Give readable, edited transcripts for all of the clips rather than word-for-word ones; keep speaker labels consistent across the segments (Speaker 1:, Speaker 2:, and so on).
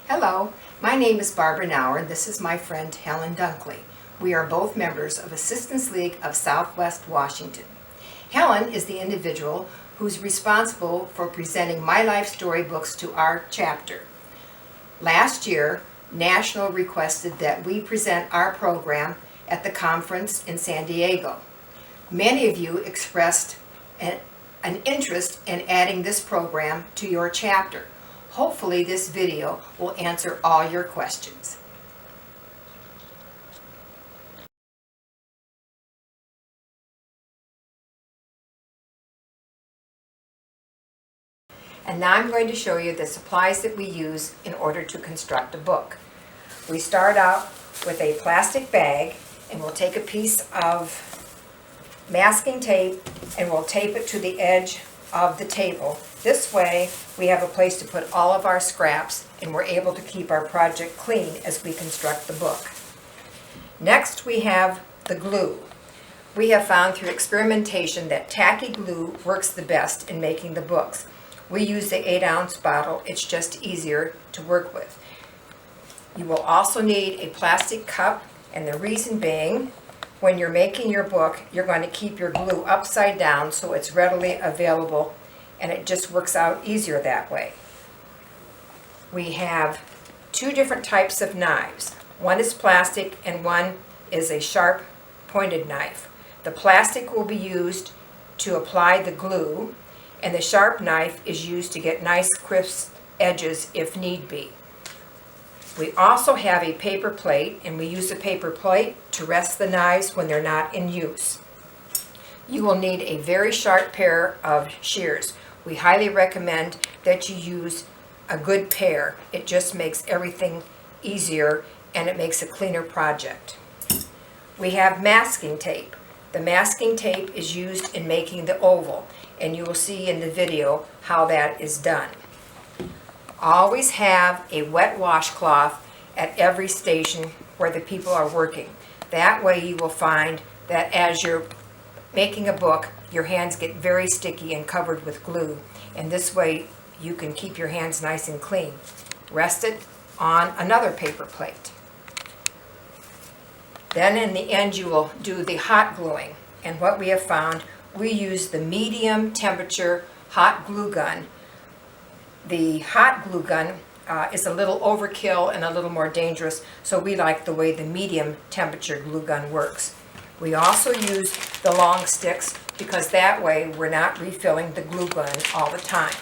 Speaker 1: Hello, my name is Barbara Nauer and this is my friend Helen Dunkley. We are both members of Assistance League of Southwest Washington. Helen is the individual who's responsible for presenting My Life storybooks to our chapter. Last year, National requested that we present our program at the conference in San Diego. Many of you expressed an interest in adding this program to your chapter. Hopefully this video will answer all your questions. And now I'm going to show you the supplies that we use in order to construct a book. We start out with a plastic bag, and we'll take a piece of masking tape and we'll tape it to the edge of the table. This way we have a place to put all of our scraps and we're able to keep our project clean as we construct the book. Next we have the glue. We have found through experimentation that tacky glue works the best in making the books. We use the 8-ounce bottle. It's just easier to work with. You will also need a plastic cup, and the reason being, when you're making your book, you're going to keep your glue upside down so it's readily available, and it just works out easier that way. We have two different types of knives. One is plastic and one is a sharp pointed knife. The plastic will be used to apply the glue, and the sharp knife is used to get nice crisp edges if need be. We also have a paper plate, and we use a paper plate to rest the knives when they're not in use. You will need a very sharp pair of shears. We highly recommend that you use a good pair. It just makes everything easier and it makes a cleaner project. We have masking tape. The masking tape is used in making the oval, and you will see in the video how that is done. Always have a wet washcloth at every station where the people are working. That way you will find that as you're making a book, your hands get very sticky and covered with glue, and this way you can keep your hands nice and clean. Rest it on another paper plate. Then in the end you will do the hot gluing, and what we have found, we use the medium temperature hot glue gun. The hot glue gun is a little overkill and a little more dangerous, so we like the way the medium temperature glue gun works. We also use the long sticks because that way we're not refilling the glue gun all the time.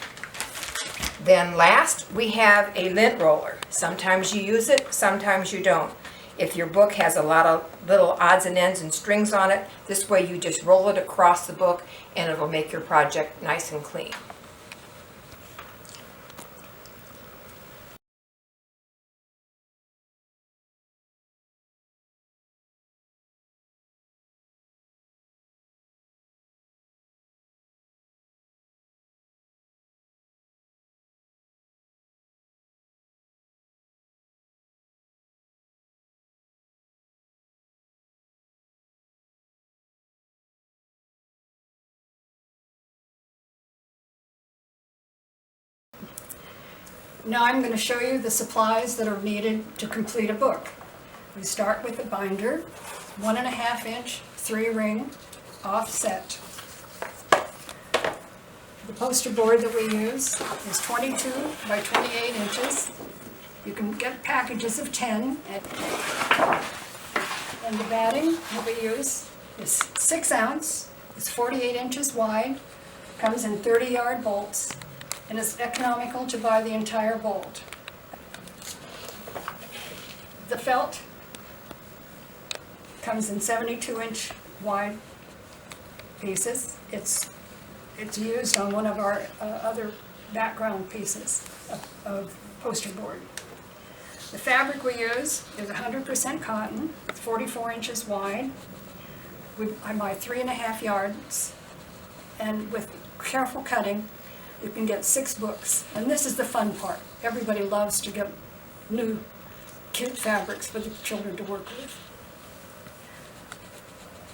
Speaker 1: Then last we have a lint roller. Sometimes you use it, sometimes you don't. If your book has a lot of little odds and ends and strings on it, this way you just roll it across the book and it'll make your project nice and clean.
Speaker 2: Now I'm going to show you the supplies that are needed to complete a book. We start with a binder, 1.5 inch 3-ring offset. The poster board that we use is 22 by 28 inches. You can get packages of 10. And the batting that we use is 6 ounce, it's 48 inches wide, comes in 30-yard bolts, and it's economical to buy the entire bolt. The felt comes in 72-inch wide pieces. It's used on one of our other background pieces of poster board. The fabric we use is 100% cotton. It's 44 inches wide. I buy 3.5 yards, and with careful cutting, you can get 6 books. And this is the fun part. Everybody loves to get new, cute fabrics for the children to work with.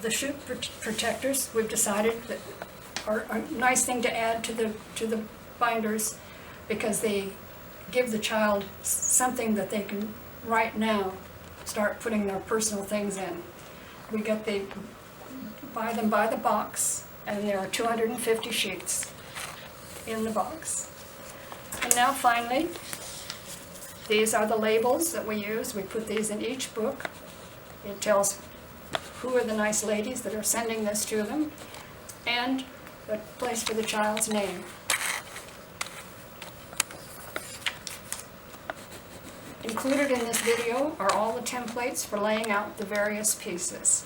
Speaker 2: The chute protectors, we've decided that are a nice thing to add to the binders because they give the child something that they can right now start putting their personal things in. They buy them by the box, and there are 250 sheets in the box. And now finally, these are the labels that we use. We put these in each book. It tells who are the nice ladies that are sending this to them, and a place for the child's name. Included in this video are all the templates for laying out the various pieces.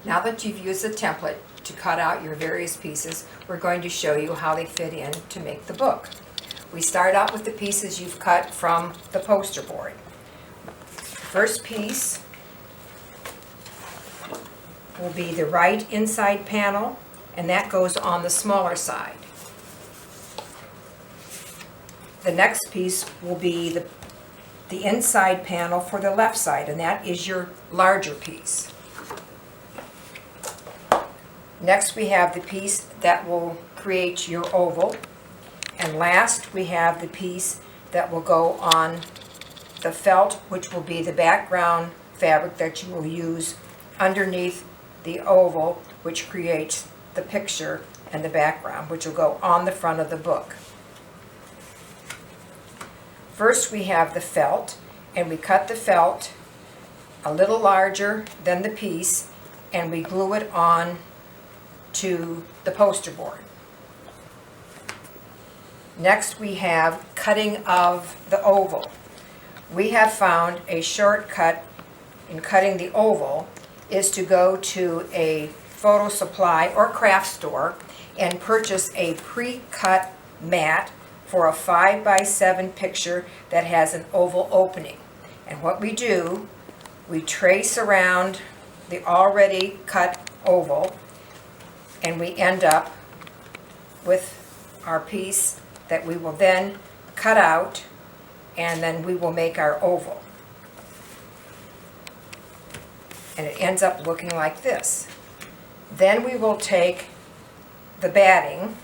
Speaker 1: Now that you've used the template to cut out your various pieces, we're going to show you how they fit in to make the book. We start out with the pieces you've cut from the poster board. First piece will be the right inside panel, and that goes on the smaller side. The next piece will be the inside panel for the left side, and that is your larger piece. Next we have the piece that will create your oval, and last we have the piece that will go on the felt, which will be the background fabric that you will use underneath the oval, which creates the picture and the background, which will go on the front of the book. First we have the felt, and we cut the felt a little larger than the piece, and we glue it on to the poster board. Next we have cutting of the oval. We have found a shortcut in cutting the oval is to go to a photo supply or craft store and purchase a pre-cut mat for a 5x7 picture that has an oval opening. And what we do, we trace around the already cut oval, and we end up with our piece that we will then cut out, and then we will make our oval. And it ends up looking like this. Then we will take the batting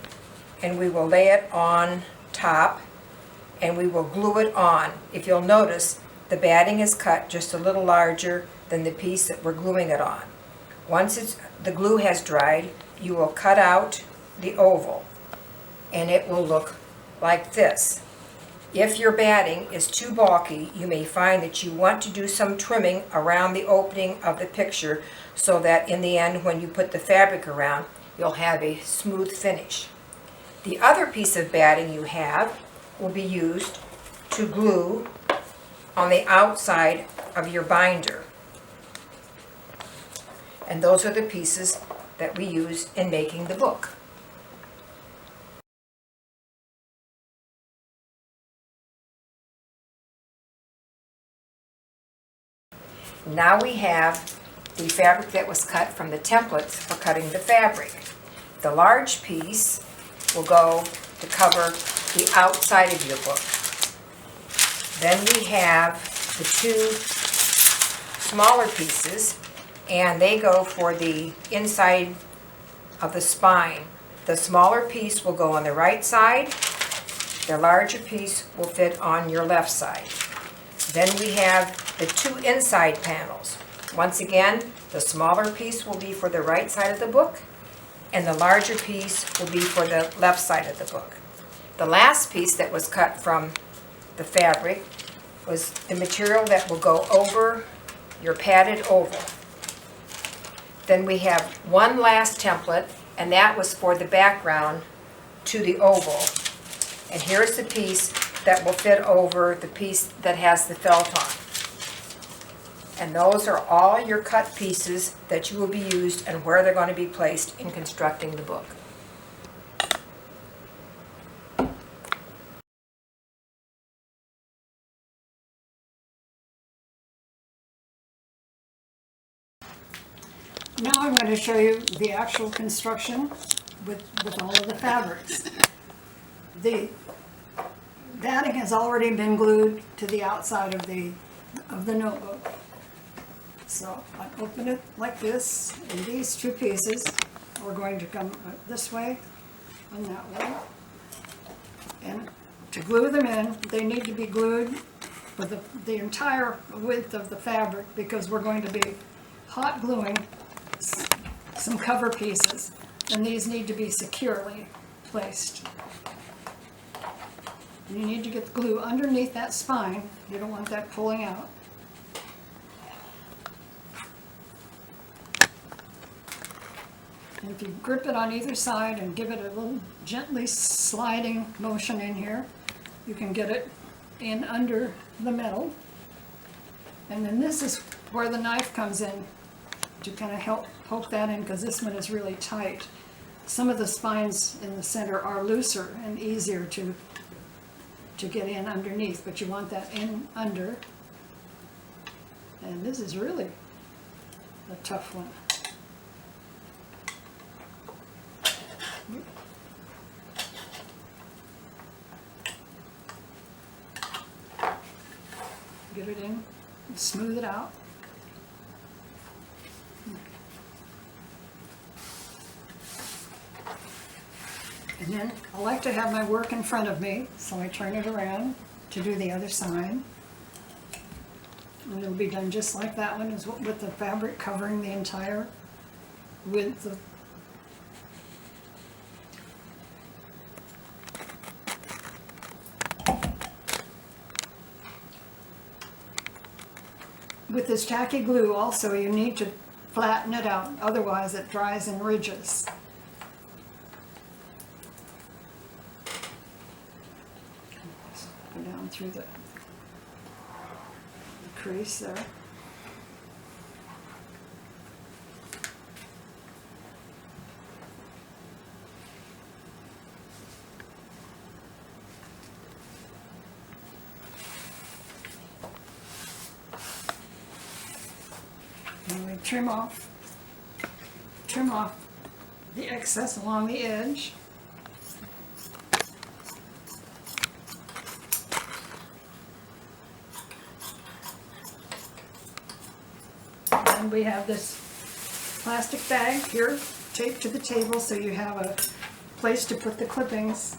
Speaker 1: and we will lay it on top, and we will glue it on. If you'll notice, the batting is cut just a little larger than the piece that we're gluing it on. Once the glue has dried, you will cut out the oval, and it will look like this. If your batting is too bulky, you may find that you want to do some trimming around the opening of the picture so that in the end, when you put the fabric around, you'll have a smooth finish. The other piece of batting you have will be used to glue on the outside of your binder. And those are the pieces that we use in making the book. Now we have the fabric that was cut from the templates for cutting the fabric. The large piece will go to cover the outside of your book. Then we have the two smaller pieces, and they go for the inside of the spine. The smaller piece will go on the right side. The larger piece will fit on your left side. Then we have the two inside panels. Once again, the smaller piece will be for the right side of the book, and the larger piece will be for the left side of the book. The last piece that was cut from the fabric was the material that will go over your padded oval. Then we have one last template, and that was for the background to the oval. And here's the piece that will fit over the piece that has the felt on. And those are all your cut pieces that you will be used and where they're going to be placed in constructing the book.
Speaker 2: Now I'm going to show you the actual construction with all of the fabrics. The batting has already been glued to the outside of the notebook. So I open it like this, and these two pieces are going to come this way and that way. And to glue them in, they need to be glued with the entire width of the fabric, because we're going to be hot gluing some cover pieces, and these need to be securely placed. You need to get the glue underneath that spine. You don't want that pulling out. And if you grip it on either side and give it a little gently sliding motion in here, you can get it in under the metal. And then this is where the knife comes in. to kind of help poke that in, because this one is really tight. Some of the spines in the center are looser and easier to get in underneath, but you want that in under. And this is really a tough one. Get it in, smooth it out. And then I like to have my work in front of me, so I turn it around to do the other side. And it'll be done just like that one, is with the fabric covering the entire width of. With this tacky glue also, you need to flatten it out, otherwise it dries in ridges. Go down through the crease there. And we trim off the excess along the edge. And we have this plastic bag here taped to the table, so you have a place to put the clippings.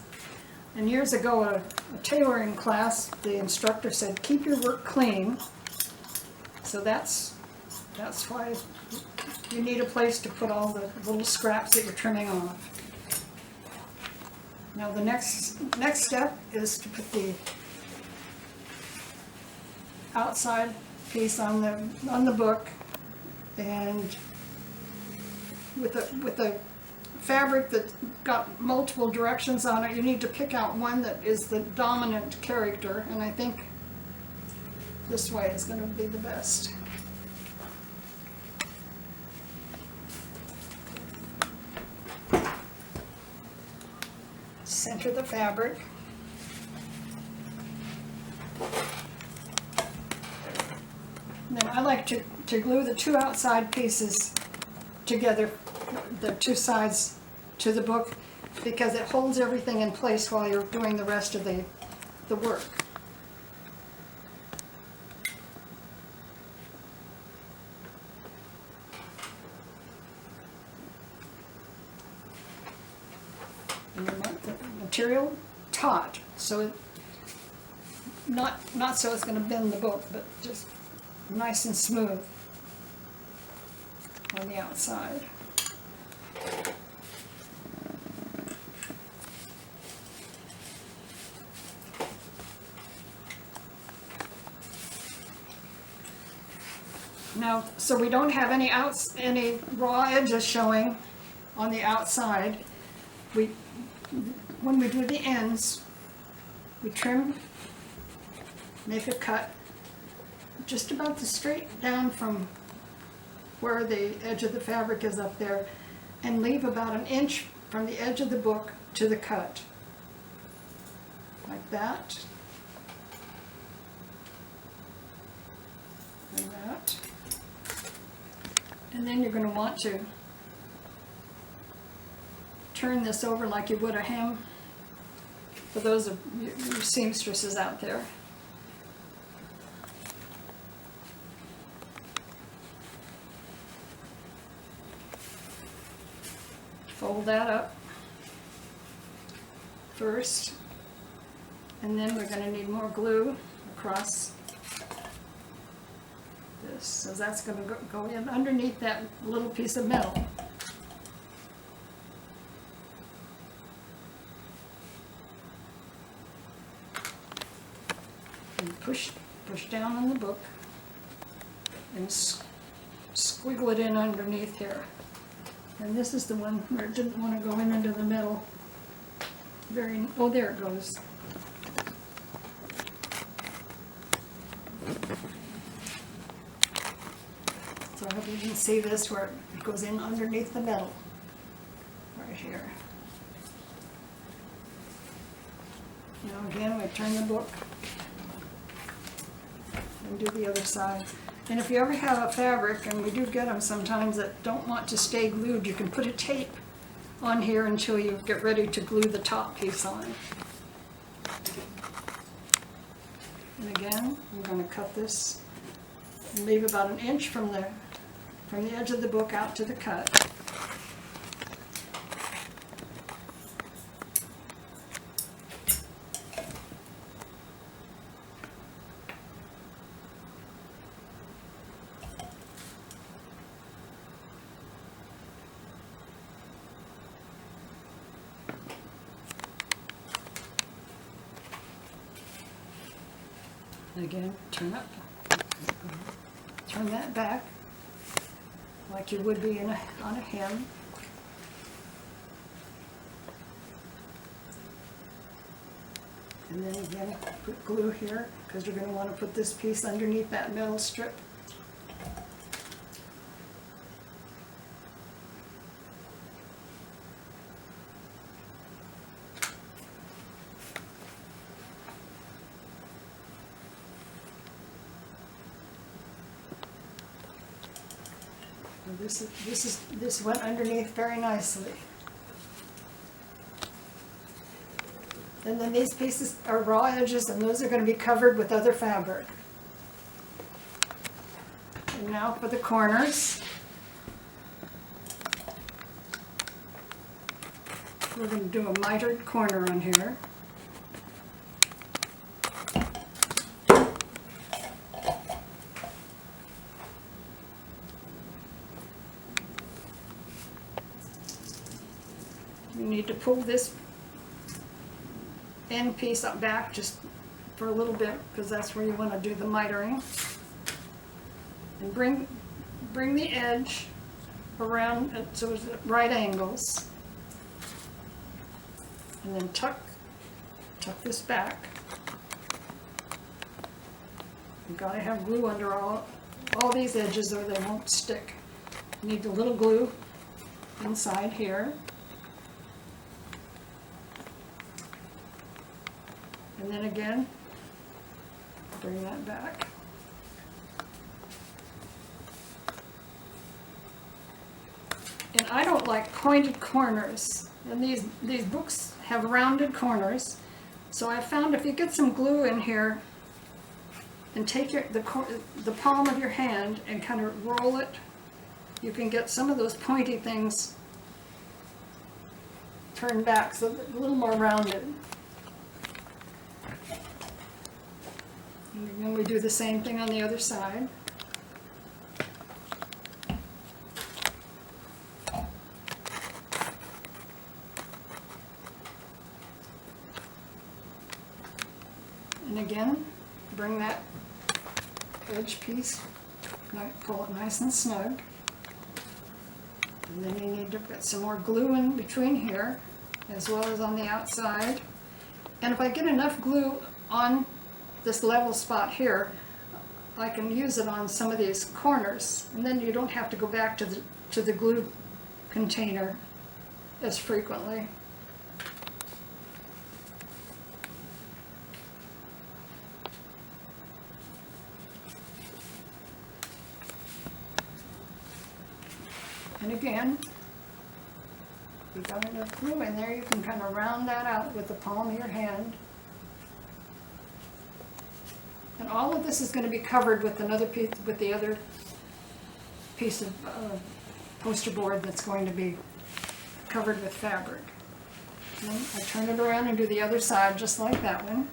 Speaker 2: And years ago, a tailoring class, the instructor said, keep your work clean. So that's why you need a place to put all the little scraps that you're trimming off. Now the next step is to put the outside piece on the book, and with the fabric that's got multiple directions on it, you need to pick out one that is the dominant character, and I think this way is going to be the best. Center the fabric. And then I like to glue the two outside pieces together, the two sides to the book, because it holds everything in place while you're doing the rest of the work. And you want the material taut, so it, not so it's going to bend the book, but just nice and smooth on the outside. Now, so we don't have any raw edges showing on the outside. When we do the ends, we trim, make a cut just about the straight down from where the edge of the fabric is up there, and leave about an inch from the edge of the book to the cut, like that, and that. And then you're going to want to turn this over like you would a hem, for those of your seamstresses out there. Fold that up first, and then we're going to need more glue across this. So that's going to go in underneath that little piece of metal. And push down on the book and squiggle it in underneath here. And this is the one where it didn't want to go in into the middle. Oh, there it goes. So I hope you can see this where it goes in underneath the middle, right here. Now again, we turn the book and do the other side. And if you ever have a fabric, and we do get them sometimes that don't want to stay glued, you can put a tape on here until you get ready to glue the top piece on. And again, I'm going to cut this and leave about an inch from the edge of the book out to the cut. And again, turn that back like you would be on a hem. And then again, put glue here because you're going to want to put this piece underneath that middle strip. This went underneath very nicely. And then these pieces are raw edges, and those are going to be covered with other fabric. And now for the corners. We're going to do a mitered corner on here. You need to pull this end piece up back just for a little bit because that's where you want to do the mitering. And bring the edge around so it's at right angles. And then tuck this back. You've got to have glue under all these edges or they won't stick. You need a little glue inside here. And then again, bring that back. And I don't like pointed corners. And these books have rounded corners. So I found if you get some glue in here and take the palm of your hand and kind of roll it, you can get some of those pointy things turned back so they're a little more rounded. And then we do the same thing on the other side. And again, bring that edge piece, pull it nice and snug. And then you need to put some more glue in between here, as well as on the outside. And if I get enough glue on this level spot here, I can use it on some of these corners, and then you don't have to go back to the glue container as frequently. And again, if you've got enough glue in there, you can kind of round that out with the palm of your hand. And all of this is going to be covered with another piece, with the other piece of poster board that's going to be covered with fabric. And then I turn it around and do the other side just like that one.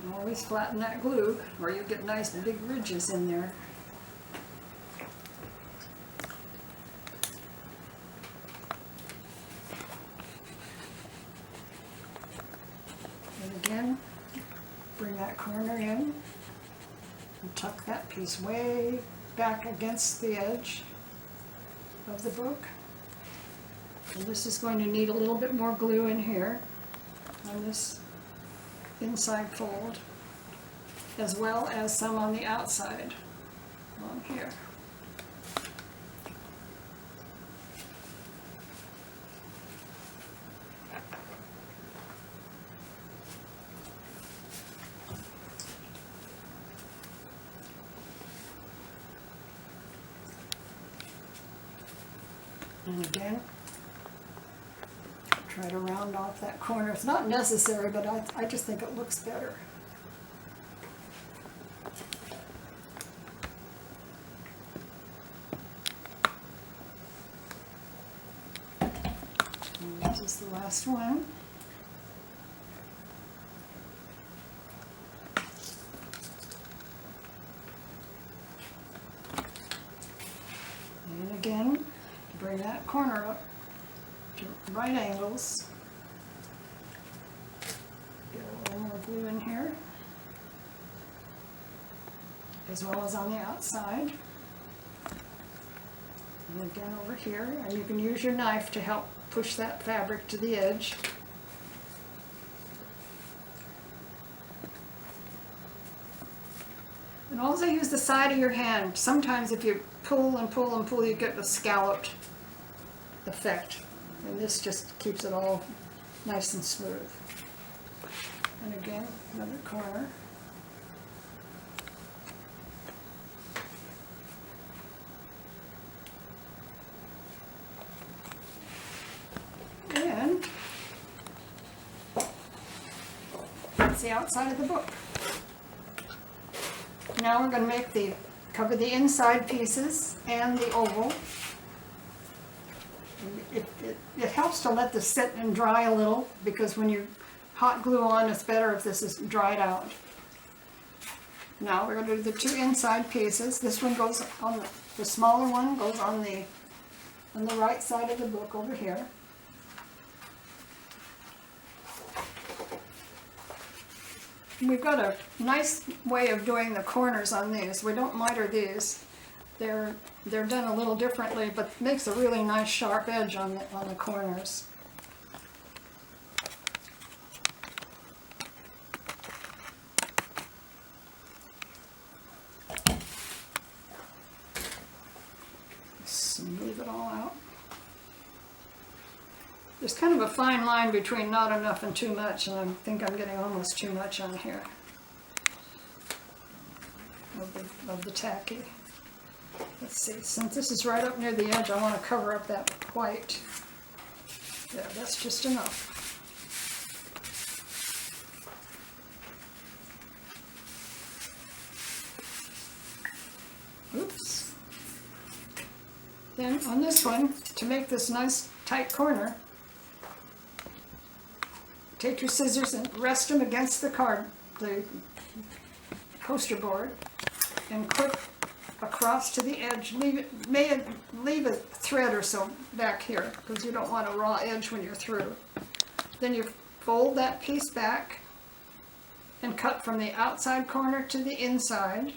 Speaker 2: And always flatten that glue or you get nice big ridges in there. Again, bring that corner in and tuck that piece way back against the edge of the book. And this is going to need a little bit more glue in here on this inside fold, as well as some on the outside along here. And again, try to round off that corner. It's not necessary, but I just think it looks better. And this is the last one. And again, bring that corner up to right angles. Get a little more glue in here, as well as on the outside. And again over here, and you can use your knife to help push that fabric to the edge. And also use the side of your hand. Sometimes if you pull and pull and pull, you get the scalloped effect. And this just keeps it all nice and smooth. And again, another corner. And that's the outside of the book. Now we're going to cover the inside pieces and the oval. It helps to let this sit and dry a little, because when you hot glue on, it's better if this is dried out. Now we're going to do the two inside pieces. This one goes on the smaller one goes on the right side of the book over here. We've got a nice way of doing the corners on these. We don't miter these. They're done a little differently, but makes a really nice sharp edge on the corners. Smooth it all out. There's kind of a fine line between not enough and too much, and I think I'm getting almost too much on here of the tacky. Let's see, since this is right up near the edge, I want to cover up that white. Yeah, that's just enough. Oops. Then on this one, to make this nice tight corner, take your scissors and rest them against the poster board, and clip across to the edge. Leave a thread or so back here, because you don't want a raw edge when you're through. Then you fold that piece back and cut from the outside corner to the inside.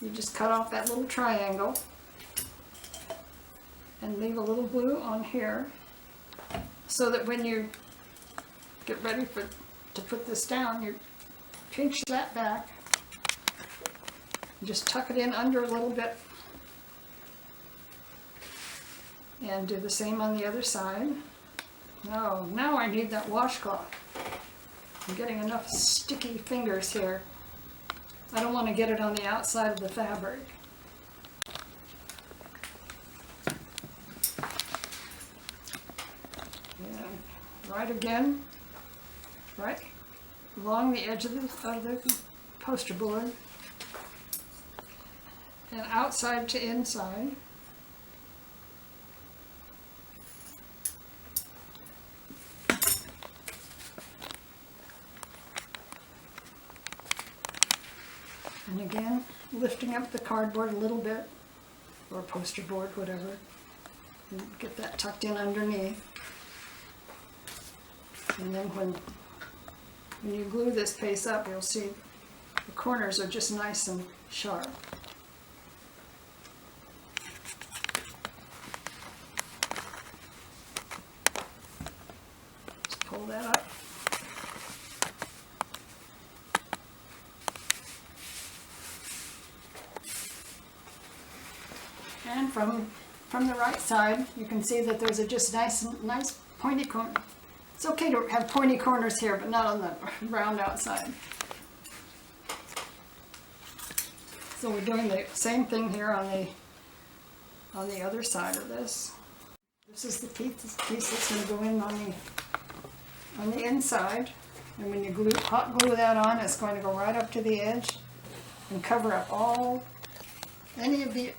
Speaker 2: You just cut off that little triangle and leave a little glue on here, so that when you get ready to put this down, you pinch that back, just tuck it in under a little bit, and do the same on the other side. Oh, now I need that washcloth. I'm getting enough sticky fingers here. I don't want to get it on the outside of the fabric. Right again, right along the edge of the poster board, and outside to inside. And again, lifting up the cardboard a little bit, or poster board, whatever, and get that tucked in underneath. And then when you glue this piece up, you'll see the corners are just nice and sharp. pull that up. And from the right side, you can see that there's a just nice pointy corner. It's okay to have pointy corners here, but not on the round outside. So we're doing the same thing here on the other side of this. This is the piece that's going to go in on the inside, and when you hot glue that on, it's going to go right up to the edge and cover up any of the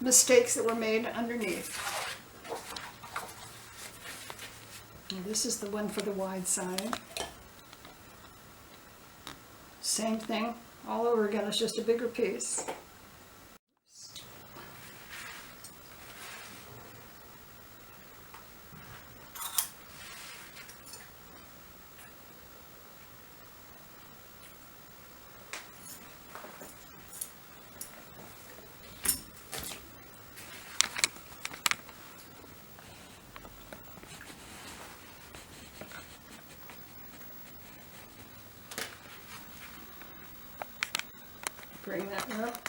Speaker 2: mistakes that were made underneath. And this is the one for the wide side. Same thing all over again, it's just a bigger piece. Bring that up.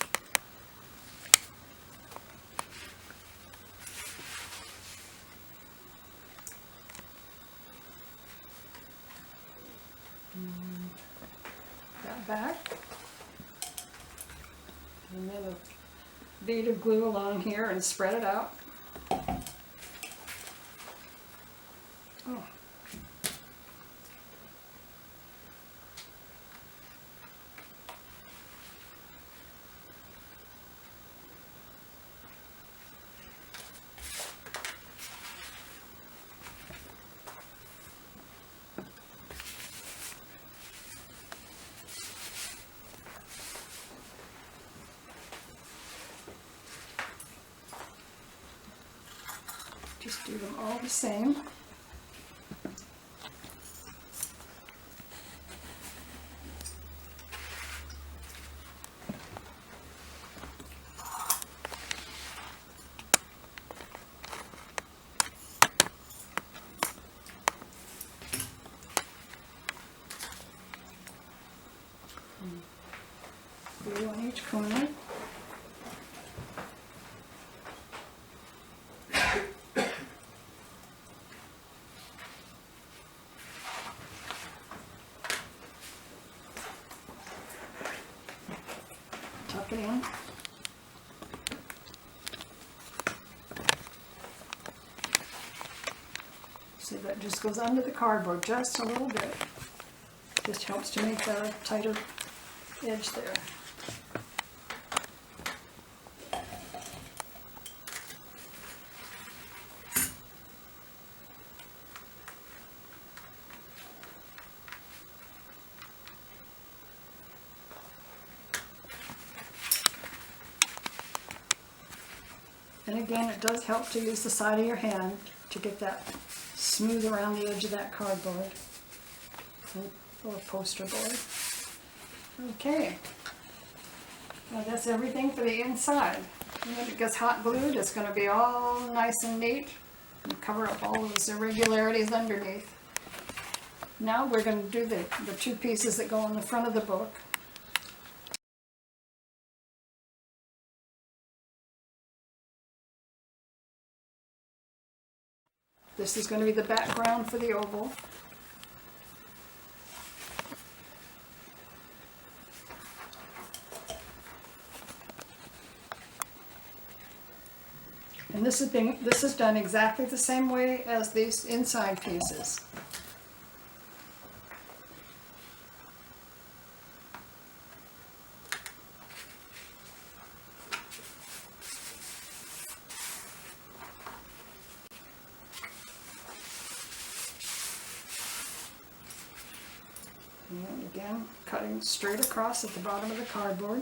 Speaker 2: That back. And then a bead of glue along here and spread it out. Oh. Just do them all the same. Glue on each corner. Tuck it in. See, that just goes under the cardboard just a little bit. Just helps to make that a tighter edge there. And again, it does help to use the side of your hand to get that smooth around the edge of that cardboard or poster board. Okay, now that's everything for the inside. And when it gets hot glued, it's going to be all nice and neat and cover up all those irregularities underneath. Now we're going to do the two pieces that go on the front of the book. This is going to be the background for the oval. And this is done exactly the same way as these inside pieces. And again, cutting straight across at the bottom of the cardboard.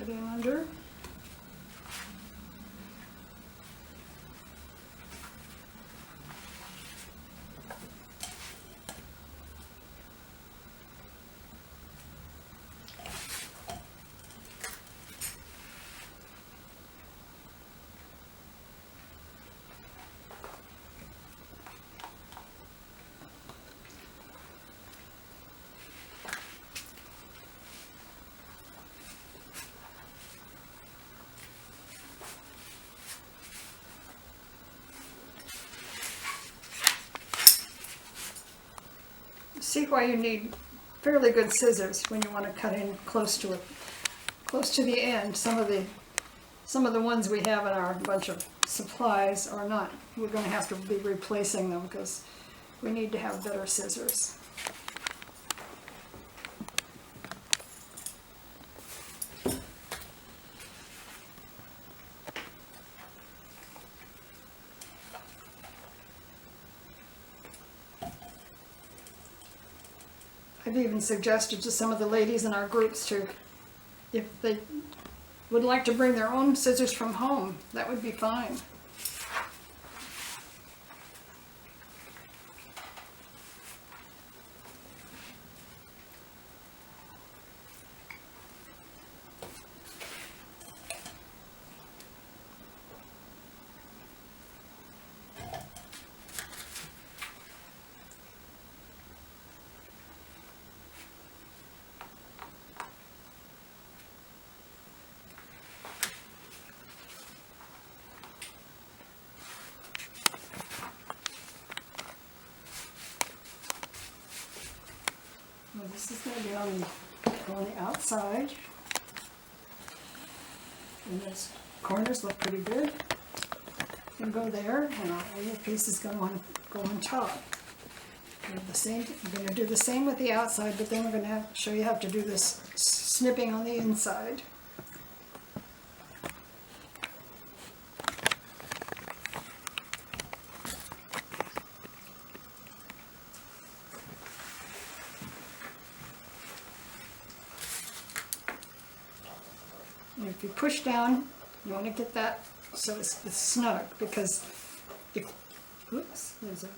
Speaker 2: it in under. See why you need fairly good scissors when you want to cut in close to it, close to the end. Some of the ones we have in our bunch of supplies are not. We're going to have to be replacing them because we need to have better scissors. I've even suggested to some of the ladies in our groups to, if they would like to bring their own scissors from home, that would be fine. Well, this is going to be on the outside. And those corners look pretty good. And go there, and all your pieces go on top. I'm going to do the same with the outside, but then we're going to show you how to do this snipping on the inside. And if you push down, you want to get that so it's snug, because if, oops, there's a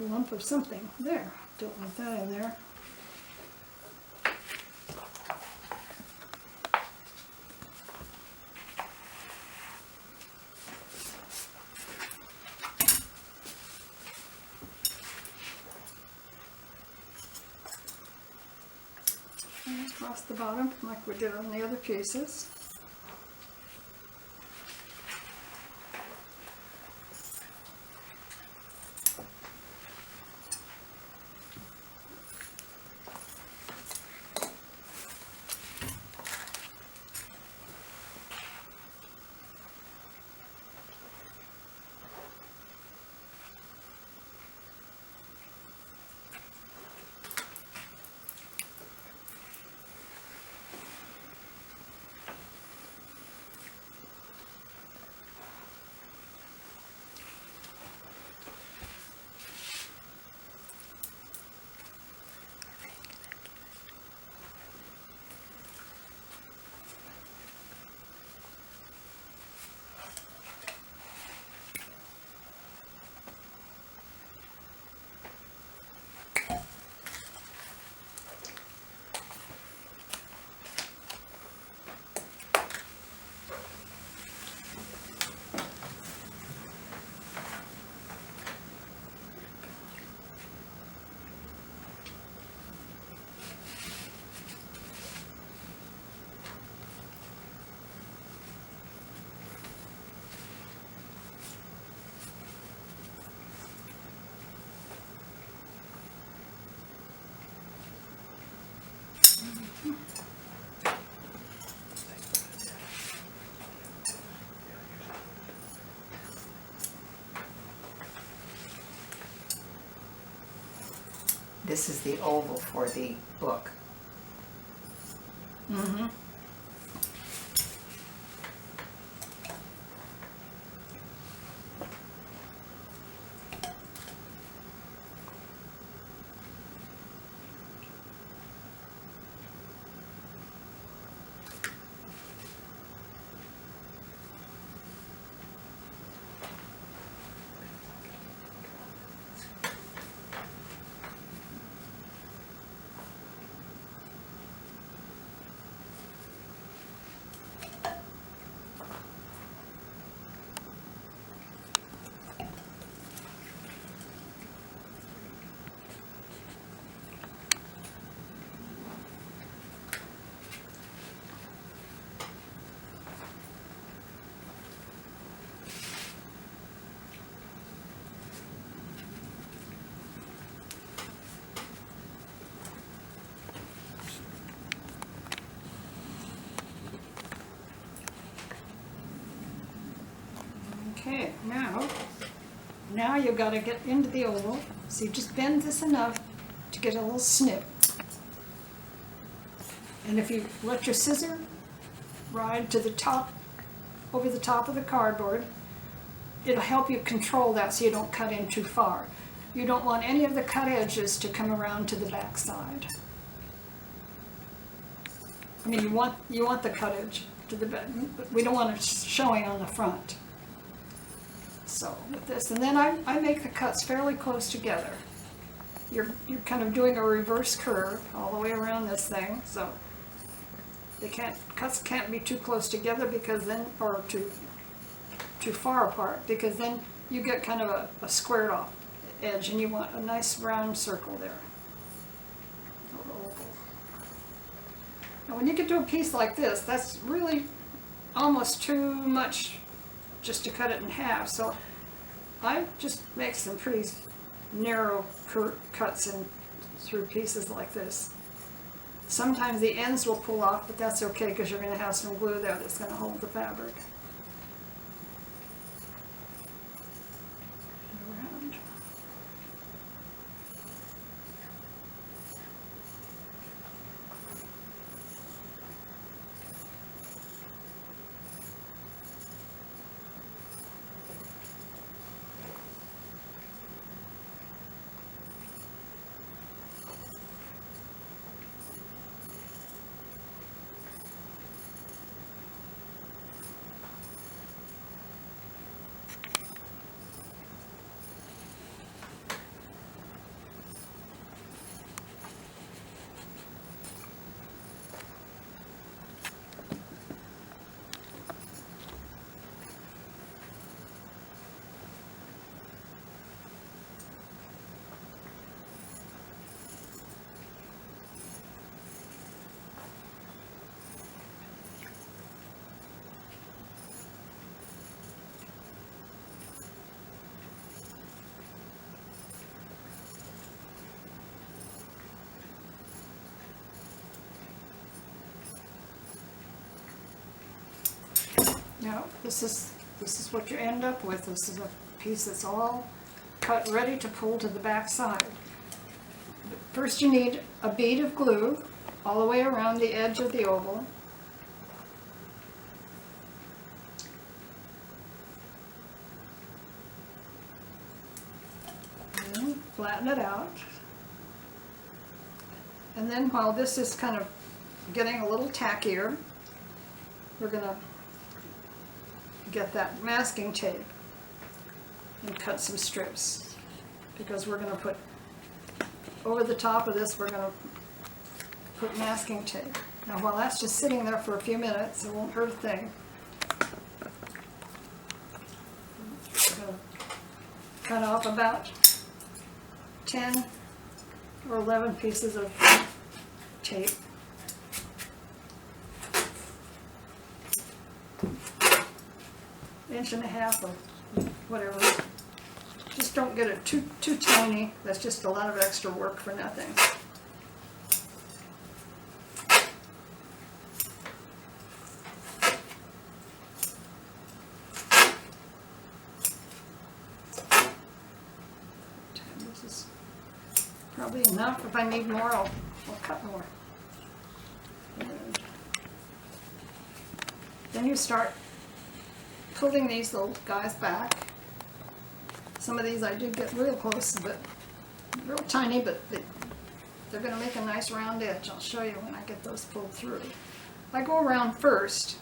Speaker 2: lump of something there. Don't want that in there. And across the bottom, like we did on the other pieces.
Speaker 1: This is the oval for the book.
Speaker 2: Mm-hmm. Okay, now you've got to get into the oval. So you just bend this enough to get a little snip. And if you let your scissor ride to the top, over the top of the cardboard, it'll help you control that so you don't cut in too far. You don't want any of the cut edges to come around to the back side. I mean, you want the cut edge to the back, but we don't want it showing on the front. So with this, and then I make the cuts fairly close together. You're kind of doing a reverse curve all the way around this thing, so cuts can't be too close together because then, or too far apart, because then you get kind of a squared off edge, and you want a nice round circle there. Now when you get to a piece like this, that's really almost too much just to cut it in half, so I just make some pretty narrow cuts in through pieces like this. Sometimes the ends will pull off, but that's okay because you're going to have some glue there that's going to hold the fabric. Around. Now, this is what you end up with. This is a piece that's all cut, ready to pull to the back side. But first you need a bead of glue all the way around the edge of the oval. And flatten it out. And then while this is kind of getting a little tackier, we're going to get that masking tape and cut some strips, because we're going to put over the top of this, we're going to put masking tape. Now while that's just sitting there for a few minutes, it won't hurt a thing. I'm going to cut off about 10 or 11 pieces of tape. Inch and a half or whatever. Just don't get it too tiny. That's just a lot of extra work for nothing. This is probably enough. If I need more, I'll cut more. And then you start pulling these little guys back. Some of these I do get real close, but real tiny, but they're going to make a nice round edge. I'll show you when I get those pulled through. I go around first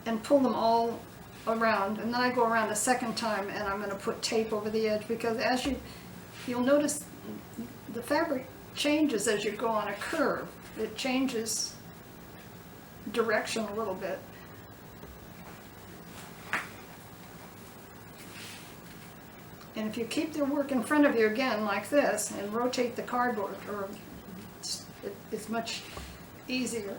Speaker 2: and pull them all around, and then I go around a second time and I'm going to put tape over the edge, because as you'll notice the fabric changes as you go on a curve. It changes direction a little bit. And if you keep the work in front of you again like this and rotate the cardboard, or it's much easier.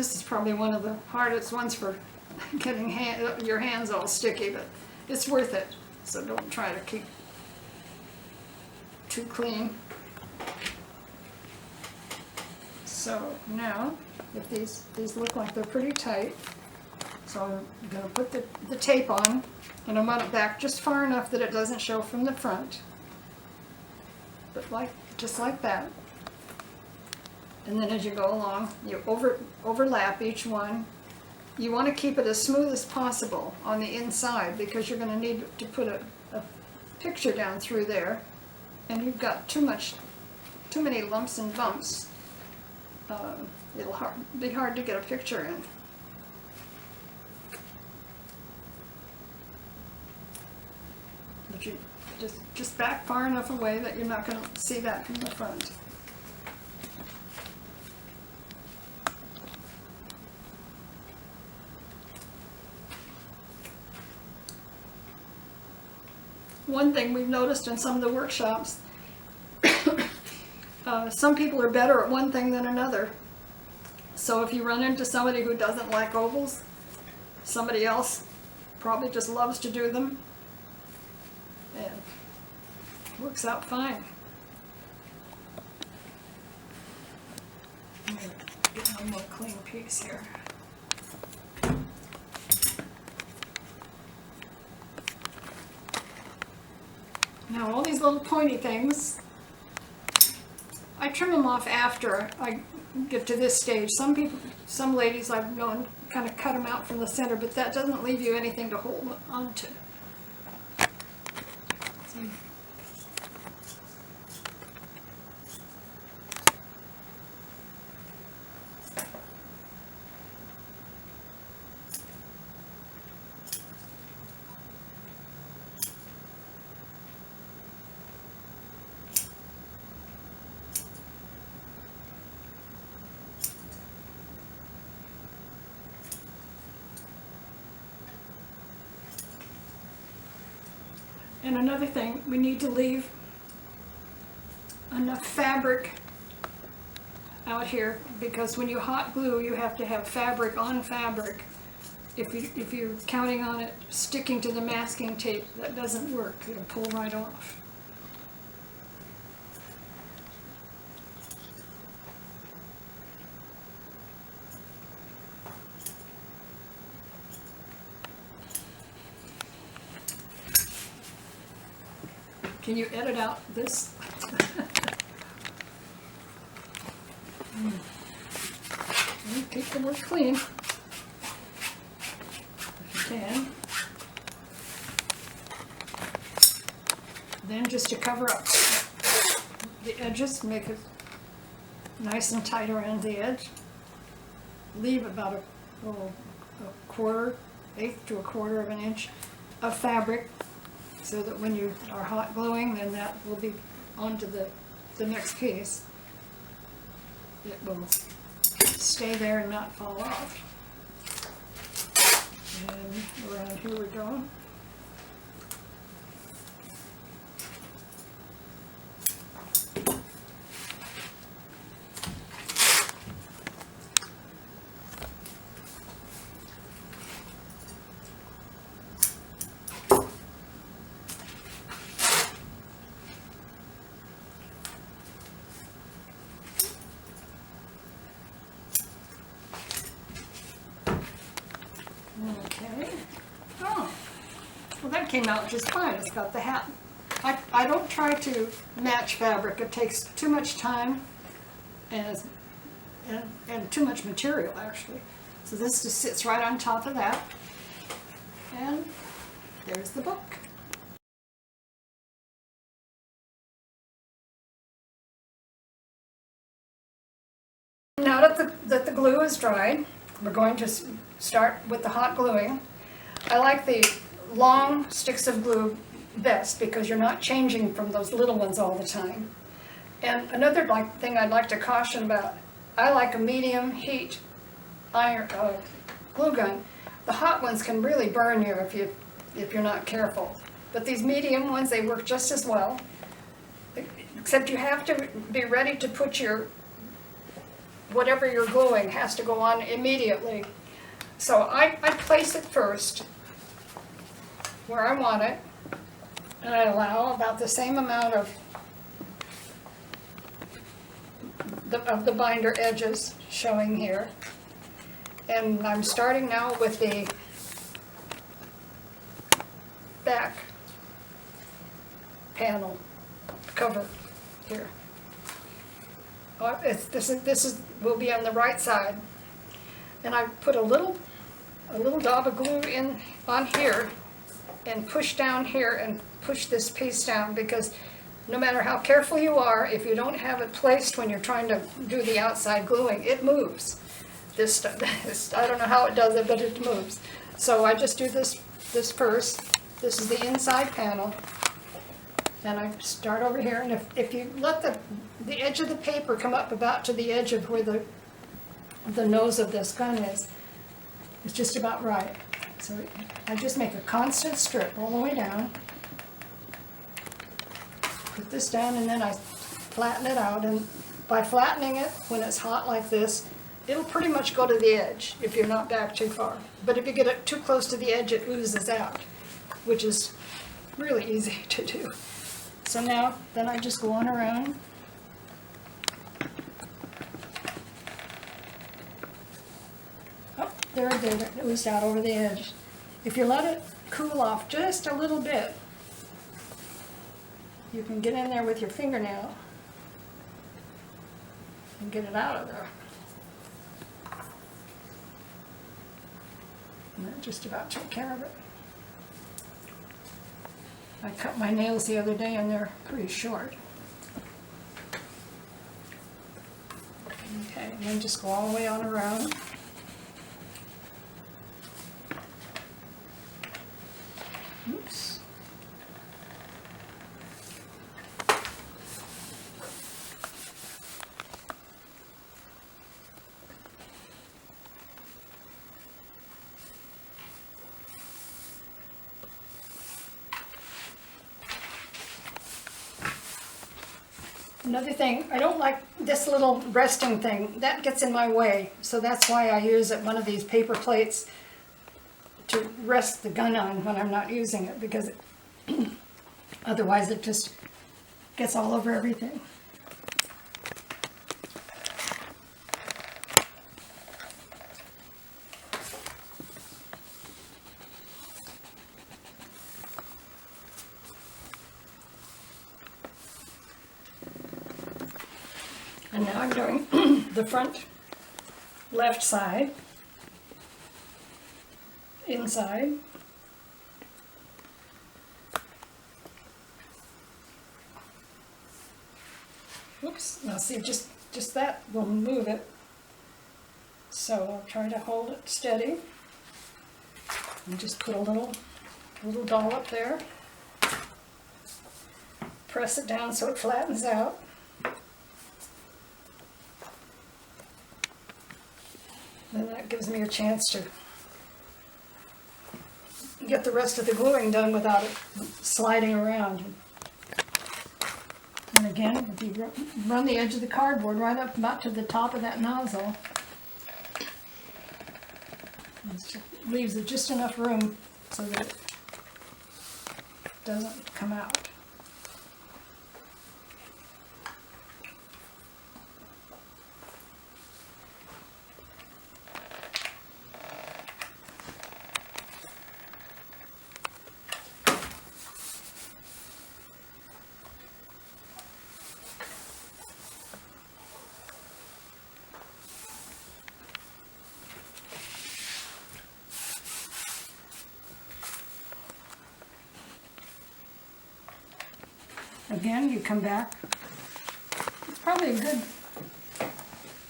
Speaker 2: this is probably one of the hardest ones for getting your hands all sticky, but it's worth it. So don't try to keep too clean. So now, if these look like they're pretty tight, so I'm going to put the tape on, and I want it back just far enough that it doesn't show from the front. But just like that. And then as you go along, you overlap each one. You want to keep it as smooth as possible on the inside because you're going to need to put a picture down through there. And you've got too many lumps and bumps. It'll be hard to get a picture in. But you just back far enough away that you're not going to see that from the front. One thing we've noticed in some of the workshops, some people are better at one thing than another. So if you run into somebody who doesn't like ovals, somebody else probably just loves to do them, and it works out fine. I'm going to get one more clean piece here. Now all these little pointy things, I trim them off after I get to this stage. Some ladies I've known kind of cut them out from the center, but that doesn't leave you anything to hold on to. See? And another thing, we need to leave enough fabric out here because when you hot glue, you have to have fabric on fabric. If you're counting on it sticking to the masking tape, that doesn't work. It'll pull right off. Can you edit out this? Keep the work clean if you can. Then just to cover up the edges, make it nice and tight around the edge. Leave about a eighth to a quarter of an inch of fabric, so that when you are hot gluing, then that will be onto the next piece. It will stay there and not fall off. And around here we go. Okay. Oh, well that came out just fine. It's got the hat. I don't try to match fabric. It takes too much time and too much material actually. So this just sits right on top of that. And there's the book. Now that the glue is dried, we're going to start with the hot gluing. I like the long sticks of glue best because you're not changing from those little ones all the time. And another thing I'd like to caution about, I like a medium heat iron glue gun. The hot ones can really burn you if you're not careful. But these medium ones, they work just as well. Except you have to be ready to put your whatever you're gluing has to go on immediately. So I place it first where I want it, and I allow about the same amount of the binder edges showing here. And I'm starting now with the back panel cover here. This will be on the right side, and I put a little dab of glue in on here and push down here and push this piece down, because no matter how careful you are, if you don't have it placed when you're trying to do the outside gluing, it moves. This I don't know how it does it, but it moves. So I just do this first. This is the inside panel. And I start over here, and if you let the edge of the paper come up about to the edge of where the nose of this gun is, it's just about right. So I just make a constant strip all the way down. Put this down, and then I flatten it out, and by flattening it when it's hot like this, it'll pretty much go to the edge if you're not back too far. But if you get it too close to the edge, it oozes out, which is really easy to do. So now, then I just go on around. Oh, there it did, it oozed out over the edge. If you let it cool off just a little bit, you can get in there with your fingernail and get it out of there. And that just about took care of it. I cut my nails the other day and they're pretty short. Okay, and then just go all the way on around. Oops. Another thing, I don't like this little resting thing. That gets in my way, so that's why I use one of these paper plates to rest the gun on when I'm not using it, because otherwise it just gets all over everything. And now I'm doing the front left side, inside. Oops, now see, just that will move it. So I'll try to hold it steady and just put a little dollop there. Press it down so it flattens out. Then that gives me a chance to get the rest of the gluing done without it sliding around. And again, if you run the edge of the cardboard right up about to the top of that nozzle, it leaves it just enough room so that it doesn't come out. Again, you come back, it's probably a good,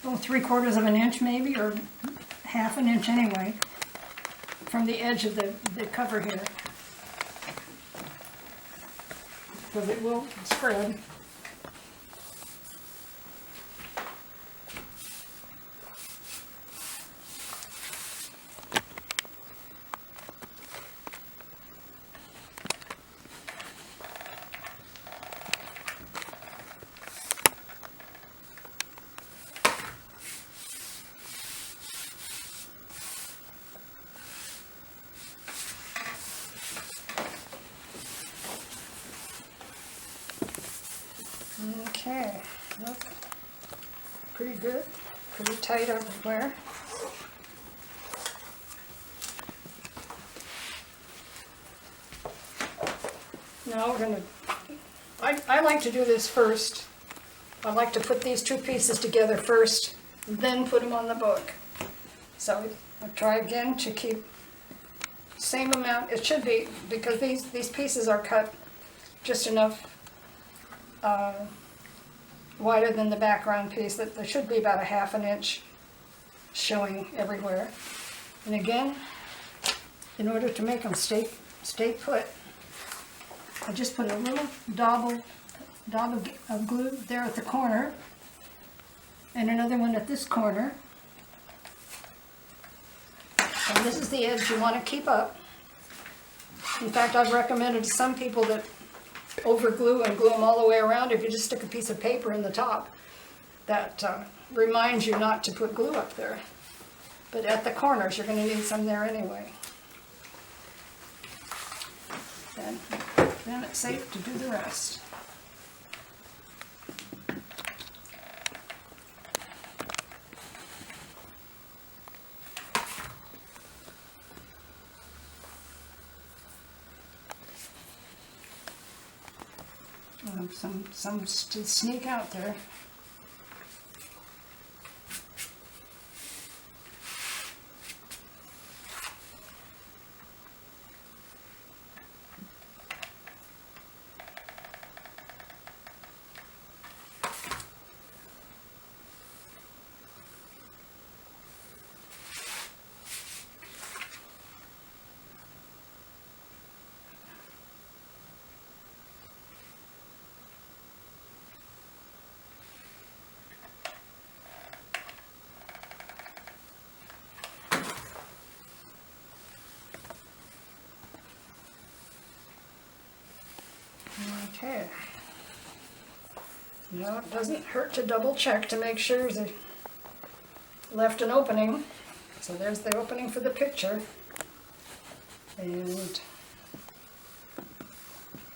Speaker 2: 3/4 of an inch maybe, or half an inch anyway, from the edge of the cover here, because it will spread. Okay, look, pretty good, pretty tight everywhere. Now we're gonna, I like to do this first. I like to put these two pieces together first, then put them on the book. So I'll try again to keep same amount, it should be, because these pieces are cut just enough wider than the background piece, that there should be about a ½ inch showing everywhere. And again, in order to make them stay put, I just put a little daub of glue there at the corner, and another one at this corner. And this is the edge you want to keep up. In fact, I've recommended to some people that over glue and glue them all the way around. If you just stick a piece of paper in the top, that reminds you not to put glue up there. But at the corners, you're going to need some there anyway. Then it's safe to do the rest. Some sneak out there. Okay. Now it doesn't hurt to double check to make sure they left an opening. So there's the opening for the picture. And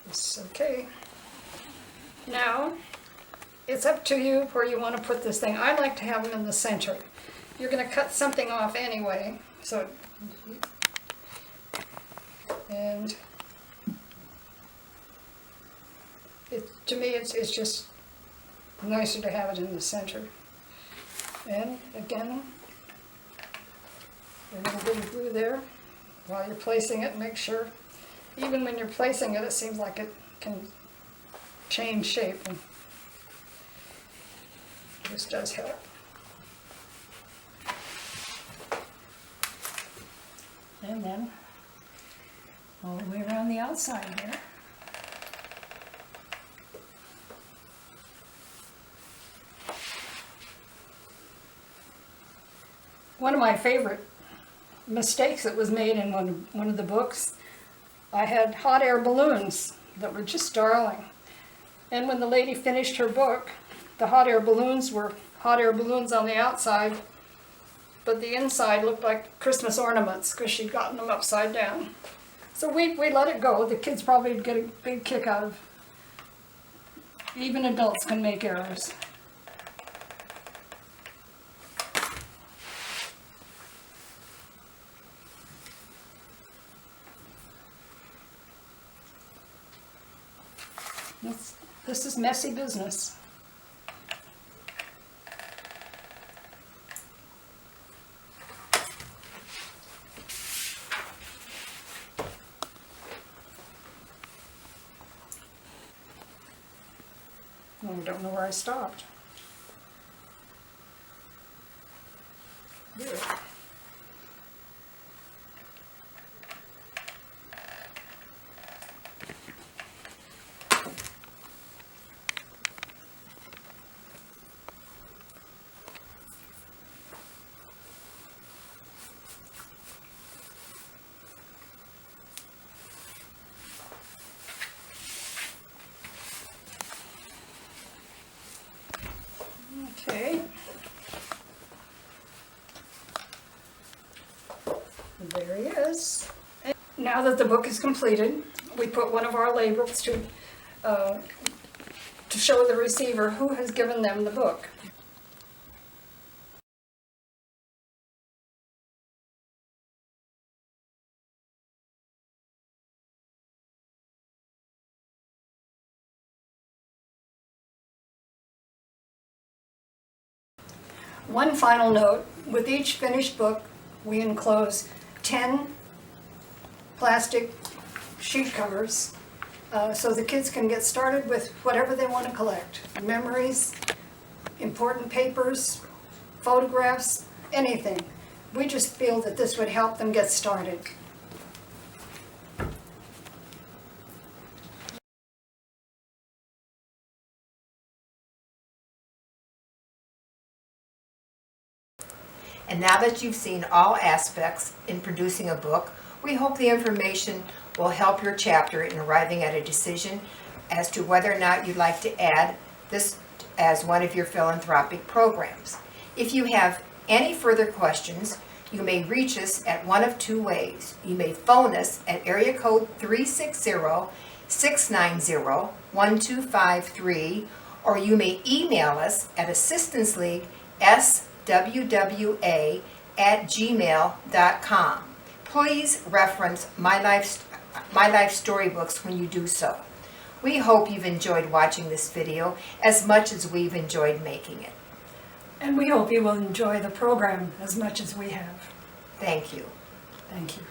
Speaker 2: it's okay. Now, it's up to you where you want to put this thing. I like to have them in the center. You're going to cut something off anyway, so, and to me, it's just nicer to have it in the center. And again, a little bit of glue there while you're placing it. Make sure, even when you're placing it, it seems like it can change shape, and this does help. And then all the way around the outside here. One of my favorite mistakes that was made in one of the books, I had hot air balloons that were just darling. And when the lady finished her book, the hot air balloons were hot air balloons on the outside, but the inside looked like Christmas ornaments because she'd gotten them upside down. So we let it go. The kids probably would get a big kick out of. Even adults can make errors. This is messy business. I don't know where I stopped. There. Okay. There he is. And now that the book is completed, we put one of our labels to to show the receiver who has given them the book. One final note, with each finished book, we enclose 10 plastic sheet covers so the kids can get started with whatever they want to collect. Memories, important papers, photographs, anything. We just feel that this would help them get started.
Speaker 1: And now that you've seen all aspects in producing a book, we hope the information will help your chapter in arriving at a decision as to whether or not you'd like to add this as one of your philanthropic programs. If you have any further questions, you may reach us at one of two ways. You may phone us at area code 360-690-1253, or you may email us at assistanceleagueswwa@gmail.com. Please reference My Life Storybooks when you do so. We hope you've enjoyed watching this video as much as we've enjoyed making it.
Speaker 2: And we hope you will enjoy the program as much as we have.
Speaker 1: Thank you.
Speaker 2: Thank you.